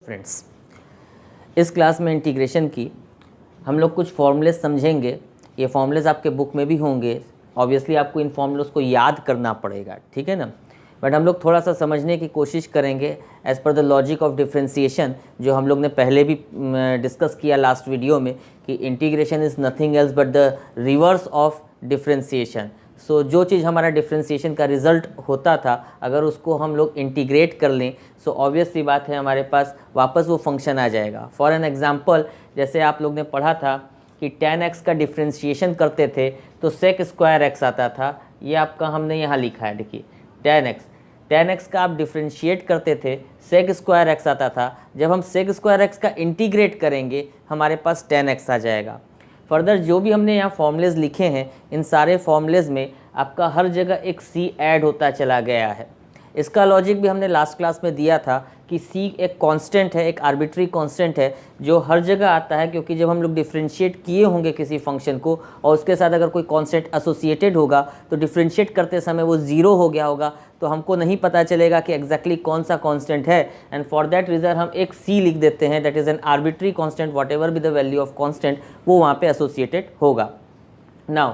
Friends, इस class में integration की हम लोग कुछ फॉर्मूले समझेंगे। ये फॉर्मूलेज आपके बुक में भी होंगे, ऑब्वियसली आपको इन फॉर्मूलों को याद करना पड़ेगा, ठीक है ना। बट हम लोग थोड़ा सा समझने की कोशिश करेंगे as per the logic of differentiation, जो हम लोग ने पहले भी डिस्कस किया लास्ट वीडियो में कि integration is nothing else but the reverse of differentiation. So जो चीज़ हमारा डिफ्रेंसिएशन का रिजल्ट होता था, अगर उसको हम लोग इंटीग्रेट कर लें सो ऑब्वियस सी बात है हमारे पास वापस वो फंक्शन आ जाएगा। फॉर एन एग्जांपल, जैसे आप लोग ने पढ़ा था कि tan x का डिफ्रेंसिएशन करते थे तो sec स्क्वायर x आता था। ये आपका हमने यहाँ लिखा है, देखिए tan x का आप डिफ्रेंशिएट करते थे sec स्क्वायर x आता था। जब हम sec स्क्वायर x का इंटीग्रेट करेंगे हमारे पास tan x आ जाएगा। फर्दर जो भी हमने यहाँ फॉर्मूलेज लिखे हैं, इन सारे फॉर्मूलेज में आपका हर जगह एक c ऐड होता चला गया है। इसका लॉजिक भी हमने लास्ट क्लास में दिया था कि c एक कांस्टेंट है, एक आर्बिट्री कांस्टेंट है जो हर जगह आता है, क्योंकि जब हम लोग डिफ्रेंशिएट किए होंगे किसी फंक्शन को और उसके साथ अगर कोई कांस्टेंट एसोसिएटेड होगा तो डिफ्रेंशिएट करते समय वो ज़ीरो हो गया होगा, तो हमको नहीं पता चलेगा कि एग्जैक्टली कौन सा कांस्टेंट है। एंड फॉर दैट रीज़न हम एक c लिख देते हैं, that is an arbitrary constant, what ever be the value of constant वो वहाँ पे एसोसिएटेड होगा। नाउ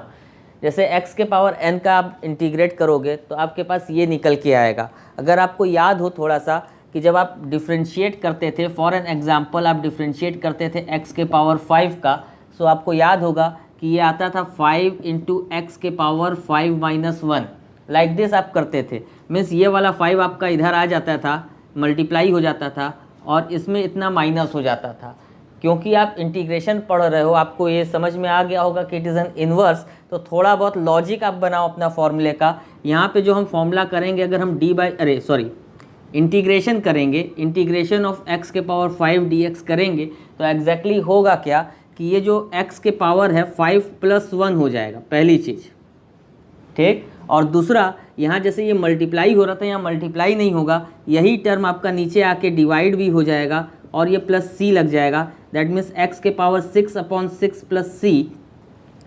जैसे x के पावर n का आप इंटीग्रेट करोगे तो आपके पास ये निकल के आएगा। अगर आपको याद हो थोड़ा सा कि जब आप डिफ्रेंशिएट करते थे, फॉर एन एग्जांपल आप डिफ्रेंशिएट करते थे x के पावर 5 का, सो आपको याद होगा कि ये आता था 5 इंटू एक्स के पावर 5 माइनस 1, लाइक दिस आप करते थे। मीन्स ये वाला 5 आपका इधर आ जाता था, मल्टीप्लाई हो जाता था और इसमें इतना माइनस हो जाता था। क्योंकि आप इंटीग्रेशन पढ़ रहे हो, आपको ये समझ में आ गया होगा कि इट इज़ एन इन्वर्स, तो थोड़ा बहुत लॉजिक आप बनाओ अपना फॉर्मूले का। यहाँ पे जो हम फॉर्मूला करेंगे, अगर हम इंटीग्रेशन करेंगे, इंटीग्रेशन ऑफ x के पावर 5 dx करेंगे तो एग्जैक्टली होगा क्या कि ये जो x के पावर है 5 प्लस 1 हो जाएगा, पहली चीज़, ठीक। और दूसरा, यहाँ जैसे ये मल्टीप्लाई हो रहा था, यहाँ मल्टीप्लाई नहीं होगा, यही टर्म आपका नीचे आके डिवाइड भी हो जाएगा और ये प्लस c लग जाएगा। दैट मीन्स x के power 6/6 plus c,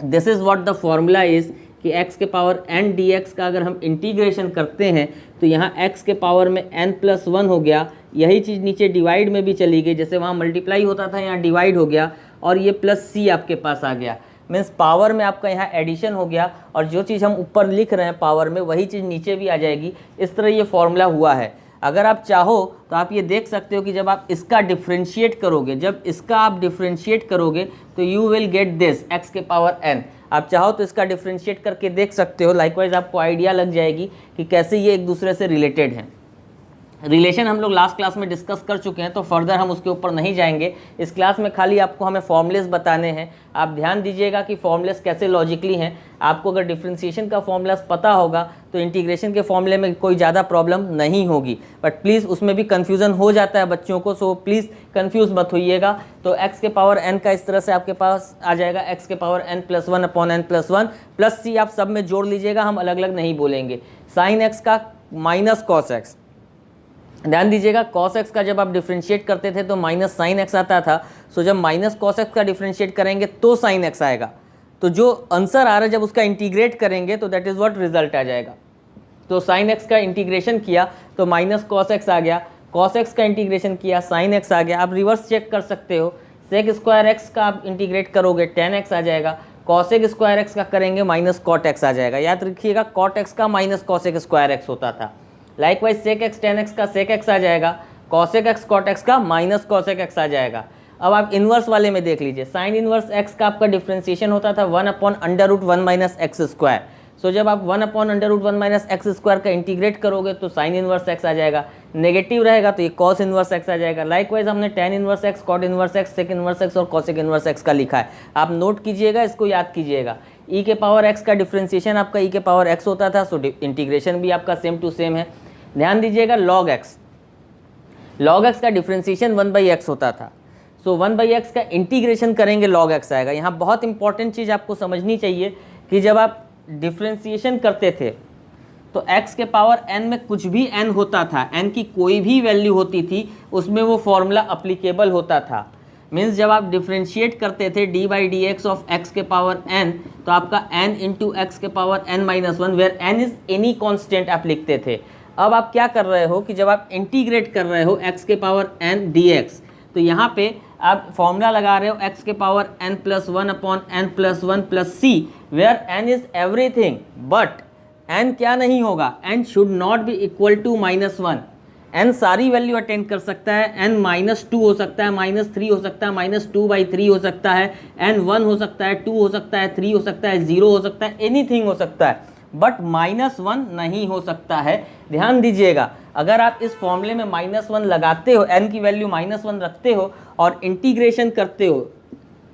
this is what the formula is कि x के पावर n dx का अगर हम इंटीग्रेशन करते हैं तो यहाँ x के पावर में n प्लस 1 हो गया, यही चीज़ नीचे डिवाइड में भी चली गई, जैसे वहाँ मल्टीप्लाई होता था यहाँ डिवाइड हो गया और ये प्लस c आपके पास आ गया। मीन्स पावर में आपका यहाँ एडिशन हो गया और जो चीज़ हम ऊपर लिख रहे हैं पावर में वही चीज़ नीचे भी आ जाएगी। इस तरह ये फॉर्मूला हुआ है। अगर आप चाहो तो आप ये देख सकते हो कि जब आप इसका डिफ्रेंशिएट करोगे, जब इसका आप डिफ्रेंशिएट करोगे तो you will get this x के पावर n। आप चाहो तो इसका डिफ्रेंशिएट करके देख सकते हो, लाइकवाइज आपको आइडिया लग जाएगी कि कैसे ये एक दूसरे से रिलेटेड हैं। रिलेशन हम लोग लास्ट क्लास में डिस्कस कर चुके हैं तो फर्दर हम उसके ऊपर नहीं जाएंगे। इस क्लास में खाली आपको हमें फॉर्मूलेस बताने हैं। आप ध्यान दीजिएगा कि फॉर्मूलेस कैसे लॉजिकली हैं। आपको अगर डिफ्रेंसिएशन का फॉर्मूलास पता होगा तो इंटीग्रेशन के फॉर्मूले में कोई ज़्यादा प्रॉब्लम नहीं होगी, बट प्लीज़ उसमें भी कन्फ्यूज़न हो जाता है बच्चों को, सो प्लीज़ कन्फ्यूज़ मत होइएगा। तो x के पावर n का इस तरह से आपके पास आ जाएगा, x के power n plus 1 upon n plus 1 plus c आप सब में जोड़ लीजिएगा, हम अलग अलग नहीं बोलेंगे। साइन x का माइनस कॉस x, ध्यान दीजिएगा cos x का जब आप डिफ्रेंशिएट करते थे तो माइनस साइन x आता था। सो जब माइनस cos x का डिफ्रेंशिएट करेंगे तो साइन x आएगा। तो जो आंसर आ रहा है जब उसका इंटीग्रेट करेंगे तो दैट इज़ व्हाट रिजल्ट आ जाएगा। तो साइन x का इंटीग्रेशन किया तो माइनस cos x आ गया, cos x का इंटीग्रेशन किया साइन x आ गया। आप रिवर्स चेक कर सकते हो, sec स्क्वायर x का आप इंटीग्रेट करोगे tan x आ जाएगा, cosec स्क्वायर x का करेंगे माइनस cot x आ जाएगा। याद रखिएगा cot x का माइनस cosec स्क्वायर x होता था। Likewise sec x tan x का sec x आ जाएगा, cosec x cot x का माइनस cosec x आ जाएगा। अब आप इन्वर्स वाले में देख लीजिए, साइन इन्वर्स x का आपका डिफ्रेंसिएशन होता था 1 upon under root 1 minus x square. So जब आप 1 upon under root 1 minus x square का इंटीग्रेट करोगे तो साइन इन्वर्स x आ जाएगा, नेगेटिव रहेगा तो ये कॉस इन्वर्स x आ जाएगा। लाइकवाइज हमने tan inverse x, cot inverse x, sec inverse x और कॉसेक इन्वर्स x का लिखा है। आप नोट कीजिएगा, इसको याद कीजिएगा। e के पावर x का डिफ्रेंसिएशन आपका e के पावर x होता था, सो इंटीग्रेशन भी आपका सेम टू सेम है। ध्यान दीजिएगा log x का डिफ्रेंसिएशन 1/x होता था, सो 1/x का इंटीग्रेशन करेंगे log x आएगा। यहाँ बहुत इंपॉर्टेंट चीज़ आपको समझनी चाहिए कि जब आप डिफ्रेंसिएशन करते थे तो x के पावर n में कुछ भी n होता था, n की कोई भी वैल्यू होती थी उसमें वो फॉर्मूला अप्लीकेबल होता था। मीन्स जब आप डिफ्रेंशिएट करते थे d/dx ऑफ x के पावर n तो आपका n इंटू एक्स के power n minus 1 where n is any constant आप लिखते थे। अब आप क्या कर रहे हो कि जब आप इंटीग्रेट कर रहे हो x के पावर n dx, तो यहाँ पे आप फॉर्मूला लगा रहे हो x के power n plus one upon n plus one plus C, where n is everything, but n क्या नहीं होगा, n should not be equal to -1। n सारी वैल्यू अटेंड कर सकता है, n -2 हो सकता है, -3 हो सकता है, -2/3 हो सकता है, n 1 हो सकता है, 2 हो सकता है, 3 हो सकता है, 0 हो सकता है, एनीथिंग हो सकता है, बट -1 नहीं हो सकता है। ध्यान दीजिएगा, अगर आप इस फॉर्मूले में -1 लगाते हो, n की वैल्यू -1 रखते हो और इंटीग्रेशन करते हो,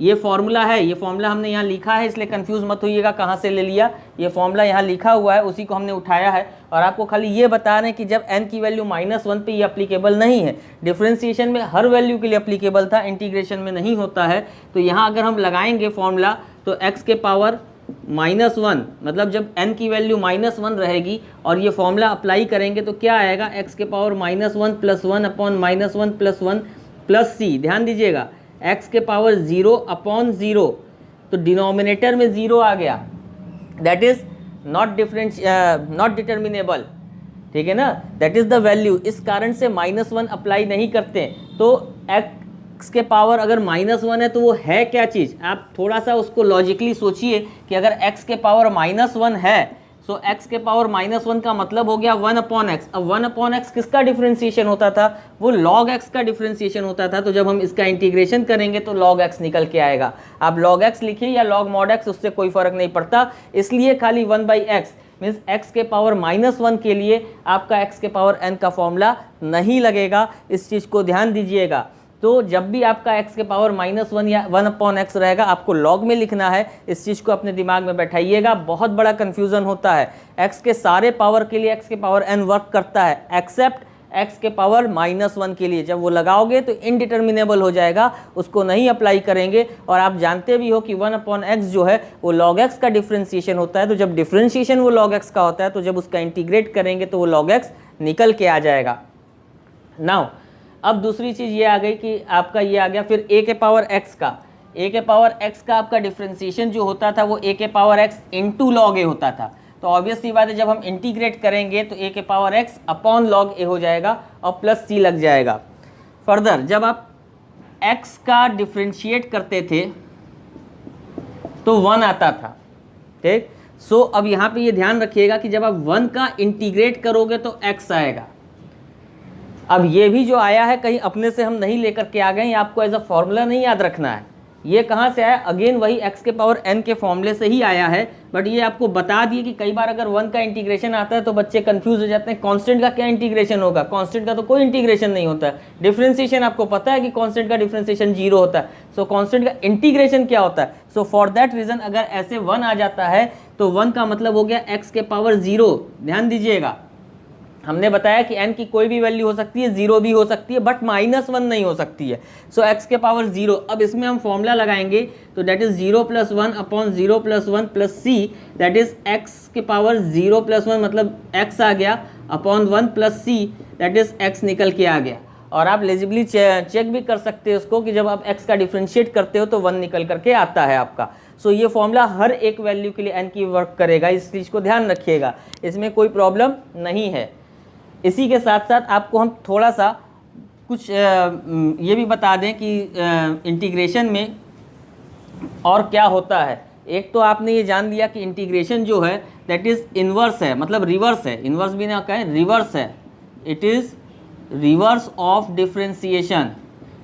ये फॉर्मूला है, ये फॉर्मूला हमने यहाँ लिखा है, इसलिए कंफ्यूज मत होइएगा कहाँ से ले लिया, ये फॉर्मूला यहाँ लिखा हुआ है, उसी को हमने उठाया है। और आपको खाली ये बता रहे हैं कि जब n की वैल्यू -1 पे ये अप्लीकेबल नहीं है, डिफरेंशिएशन में हर वैल्यू के लिए अप्लीकेबल था, इंटीग्रेशन में नहीं होता है। तो यहाँ अगर हम लगाएंगे फॉर्मूला, तो x के पावर -1, मतलब जब n की वैल्यू -1 रहेगी और ये फॉर्मूला अप्लाई करेंगे तो क्या आएगा, x के power -1 plus 1 upon -1 plus 1 plus C. ध्यान दीजिएगा, x के पावर 0 अपॉन 0, तो डिनोमिनेटर में 0 आ गया, दैट इज नॉट डिटर्मिनेबल, ठीक है ना, दैट इज द वैल्यू। इस कारण से -1 अप्लाई नहीं करते। तो x के पावर अगर -1 है तो वो है क्या चीज़, आप थोड़ा सा उसको लॉजिकली सोचिए कि अगर x के पावर -1 है, सो x के पावर -1 का मतलब हो गया 1 अपॉन एक्स। अब 1 अपॉन एक्स किसका डिफरेंशिएशन होता था, वो log x का डिफरेंशिएशन होता था। तो जब हम इसका इंटीग्रेशन करेंगे तो log x निकल के आएगा। आप log x लिखिए या log mod x, उससे कोई फर्क नहीं पड़ता, इसलिए खाली 1/x मीन्स x के पावर -1 के लिए आपका x के पावर n का फॉर्मूला नहीं लगेगा, इस चीज़ को ध्यान दीजिएगा। तो जब भी आपका x के पावर -1 या 1 अपॉन एक्स रहेगा, आपको log में लिखना है, इस चीज़ को अपने दिमाग में बैठाइएगा, बहुत बड़ा कन्फ्यूज़न होता है। x के सारे पावर के लिए x के पावर n वर्क करता है, एक्सेप्ट x के पावर -1 के लिए। जब वो लगाओगे तो इनडिटर्मिनेबल हो जाएगा, उसको नहीं अप्लाई करेंगे। और आप जानते भी हो कि 1 अपॉन एक्स जो है वो log x का डिफ्रेंशिएशन होता है। तो जब डिफ्रेंशिएशन वो log x का होता है, तो जब उसका इंटीग्रेट करेंगे तो वो log x निकल के आ जाएगा। नाउ अब दूसरी चीज़ ये आ गई कि आपका ये आ गया फिर a के पावर x का, a के पावर x का आपका डिफ्रेंशिएशन जो होता था वो a के power x into log a होता था। तो ऑब्वियसली बात है, जब हम इंटीग्रेट करेंगे तो a के power x upon log a हो जाएगा और प्लस c लग जाएगा। फर्दर जब आप x का डिफ्रेंशिएट करते थे तो 1 आता था, ठीक। सो अब यहाँ पे ये ध्यान रखिएगा कि जब आप 1 का इंटीग्रेट करोगे तो x आएगा। अब ये भी जो आया है कहीं अपने से हम नहीं लेकर के आ गए, ये आपको एज अ फॉर्मूला नहीं याद रखना है, ये कहाँ से आया, अगेन वही x के पावर n के फॉर्मूले से ही आया है। बट ये आपको बता दिए कि कई बार अगर 1 का इंटीग्रेशन आता है तो बच्चे कंफ्यूज हो जाते हैं, कांस्टेंट का क्या इंटीग्रेशन होगा, कांस्टेंट का तो कोई इंटीग्रेशन नहीं होता है। डिफरेंशिएशन आपको पता है कि कांस्टेंट का डिफरेंशिएशन 0 होता है, सो कांस्टेंट का इंटीग्रेशन क्या होता है। सो फॉर दैट रीजन अगर ऐसे 1 आ जाता है तो 1 का मतलब हो गया x के पावर 0। दैट दीजिएगा, हमने बताया कि n की कोई भी वैल्यू हो सकती है, 0 भी हो सकती है, बट -1 नहीं हो सकती है। सो x के पावर 0, अब इसमें हम फॉर्मूला लगाएंगे तो that is 0 + 1 upon 0 + 1 plus c, that is x के पावर 0 + 1 मतलब x आ गया upon 1 plus c, that is x निकल के आ गया। और आप लेजिबली चेक भी कर सकते हो उसको कि जब आप x का डिफ्रेंशिएट करते हो तो 1 निकल करके आता है आपका। सो ये फॉर्मूला हर एक वैल्यू के लिए n की वर्क करेगा, इस चीज़ को ध्यान रखिएगा, इसमें कोई प्रॉब्लम नहीं है। इसी के साथ साथ आपको हम थोड़ा सा कुछ ये भी बता दें कि इंटीग्रेशन में और क्या होता है। एक तो आपने ये जान लिया कि इंटीग्रेशन जो है दैट इज़ इन्वर्स है, मतलब रिवर्स है, इन्वर्स भी ना कहें, रिवर्स है, it is reverse of differentiation.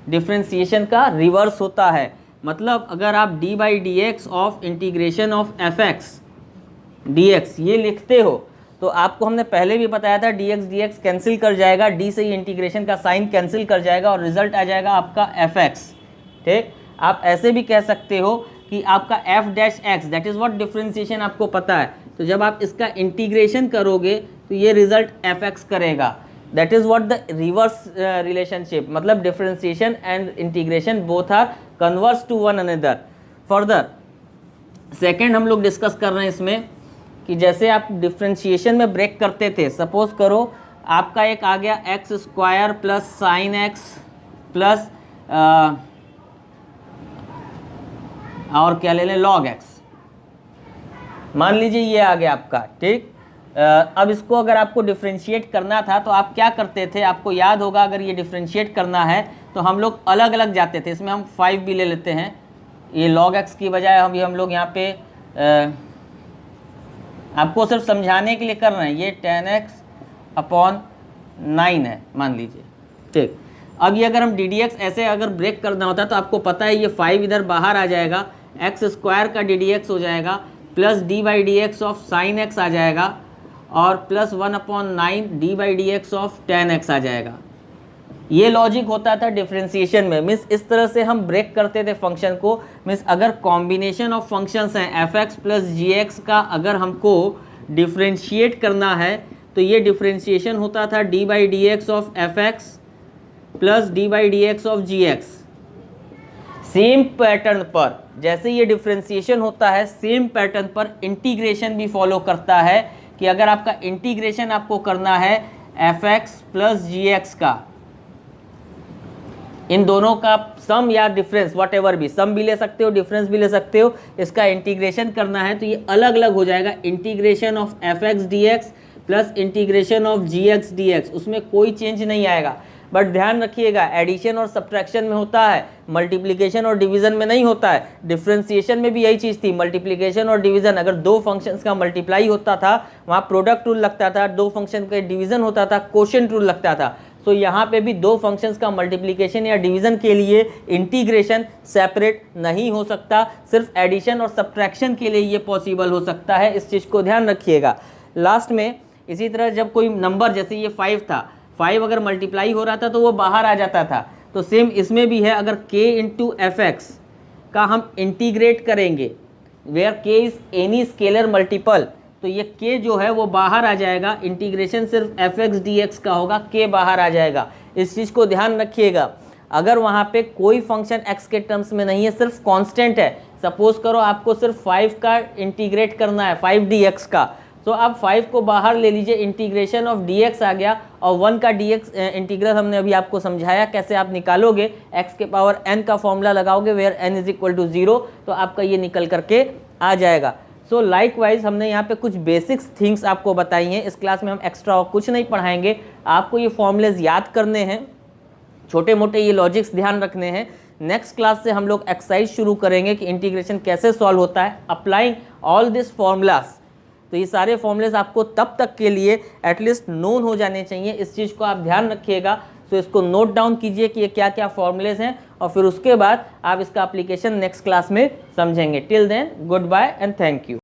Differentiation का रिवर्स होता है, मतलब अगर आप d/dx of integration of f(x) dx ये लिखते हो तो आपको हमने पहले भी बताया था dx कैंसिल कर जाएगा, d से ही इंटीग्रेशन का साइन कैंसिल कर जाएगा और रिजल्ट आ जाएगा आपका fx, ठीक। आप ऐसे भी कह सकते हो कि आपका f'(x) that is what differentiation आपको पता है, तो जब आप इसका इंटीग्रेशन करोगे तो ये रिजल्ट fx करेगा, that is what the reverse relationship, मतलब differentiation and integration both are converse to one another. Further second हम लोग डिस्कस कर रहे हैं इसमें कि जैसे आप डिफ्रेंशिएशन में ब्रेक करते थे, सपोज करो आपका एक आ गया x² plus sign x plus और क्या ले लें log x, मान लीजिए ये आ गया आपका, ठीक। अब इसको अगर आपको डिफ्रेंशिएट करना था तो आप क्या करते थे, आपको याद होगा, अगर ये डिफ्रेंशिएट करना है तो हम लोग अलग अलग जाते थे। इसमें हम 5 भी ले लेते हैं, ये log x की बजाय हम लोग यहाँ पे आपको सिर्फ समझाने के लिए कर रहे हैं, ये 10x/9 है मान लीजिए, ठीक। अब ये अगर हम ddx ऐसे अगर ब्रेक करना होता तो आपको पता है ये 5 इधर बाहर आ जाएगा, x² का ddx हो जाएगा, plus d/dx of sin x आ जाएगा, और plus 1/9 d/dx of tan x आ जाएगा। ये लॉजिक होता था डिफरेंशिएशन में, मीन्स इस तरह से हम ब्रेक करते थे फंक्शन को। मीन्स अगर कॉम्बिनेशन ऑफ फंक्शंस हैं fx प्लस gx का अगर हमको डिफरेंशिएट करना है तो ये डिफरेंशिएशन होता था d/dx of fx plus d/dx of gx। Same pattern पर जैसे ये डिफरेंशिएशन होता है, सेम पैटर्न पर इंटीग्रेशन भी फॉलो करता है कि अगर आपका इंटीग्रेशन आपको करना है fx प्लस gx का, इन दोनों का सम या डिफरेंस वट एवर भी, सम भी ले सकते हो, डिफरेंस भी ले सकते हो, इसका इंटीग्रेशन करना है तो ये अलग अलग हो जाएगा। Integration of fx dx plus integration of gx dx, उसमें कोई चेंज नहीं आएगा। बट ध्यान रखिएगा, एडिशन और सब्ट्रैक्शन में होता है, मल्टीप्लिकेशन और डिवीजन में नहीं होता है। डिफरेंशिएशन में भी यही चीज़ थी, मल्टीप्लिकेशन और डिवीजन, अगर दो फंक्शंस का मल्टीप्लाई होता था वहाँ प्रोडक्ट रूल लगता था, दो फंक्शन का डिवीजन होता था कोशेंट रूल लगता था। तो यहाँ पे भी दो फंक्शंस का मल्टीप्लिकेशन या डिवीजन के लिए इंटीग्रेशन सेपरेट नहीं हो सकता, सिर्फ एडिशन और सब्ट्रैक्शन के लिए ये पॉसिबल हो सकता है। इस चीज़ को ध्यान रखिएगा। लास्ट में इसी तरह जब कोई नंबर, जैसे ये 5 था, 5 अगर मल्टीप्लाई हो रहा था तो वो बाहर आ जाता था, तो सेम इसमें भी है। अगर k इंटू fx का हम इंटीग्रेट करेंगे where k is any scalar multiple, तो ये k जो है वो बाहर आ जाएगा, इंटीग्रेशन सिर्फ fx dx का होगा, k बाहर आ जाएगा। इस चीज़ को ध्यान रखिएगा। अगर वहाँ पे कोई फंक्शन x के टर्म्स में नहीं है, सिर्फ कांस्टेंट है, सपोज करो आपको सिर्फ 5 का इंटीग्रेट करना है, 5 dx का, तो आप 5 को बाहर ले लीजिए, इंटीग्रेशन ऑफ dx आ गया, और 1 का dx इंटीग्रल हमने अभी आपको समझाया कैसे आप निकालोगे, x के पावर n का फॉर्मूला लगाओगे where n is equal to 0, तो आपका ये निकल करके आ जाएगा। सो लाइकवाइज हमने यहाँ पे कुछ बेसिक्स थिंग्स आपको बताई हैं। इस क्लास में हम एक्स्ट्रा और कुछ नहीं पढ़ाएंगे, आपको ये फॉर्मूलेज याद करने हैं, छोटे मोटे ये लॉजिक्स ध्यान रखने हैं। नेक्स्ट क्लास से हम लोग एक्सरसाइज शुरू करेंगे कि इंटीग्रेशन कैसे सॉल्व होता है अप्लाइंग ऑल दिस फॉर्मूलाज। तो ये सारे फॉर्मूलेज आपको तब तक के लिए एटलीस्ट नोन हो जाने चाहिए, इस चीज़ को आप ध्यान रखिएगा। सो इसको नोट डाउन कीजिए कि ये क्या क्या फॉर्मूलेज हैं, और फिर उसके बाद आप इसका एप्लीकेशन नेक्स्ट क्लास में समझेंगे। Till then goodbye and thank you.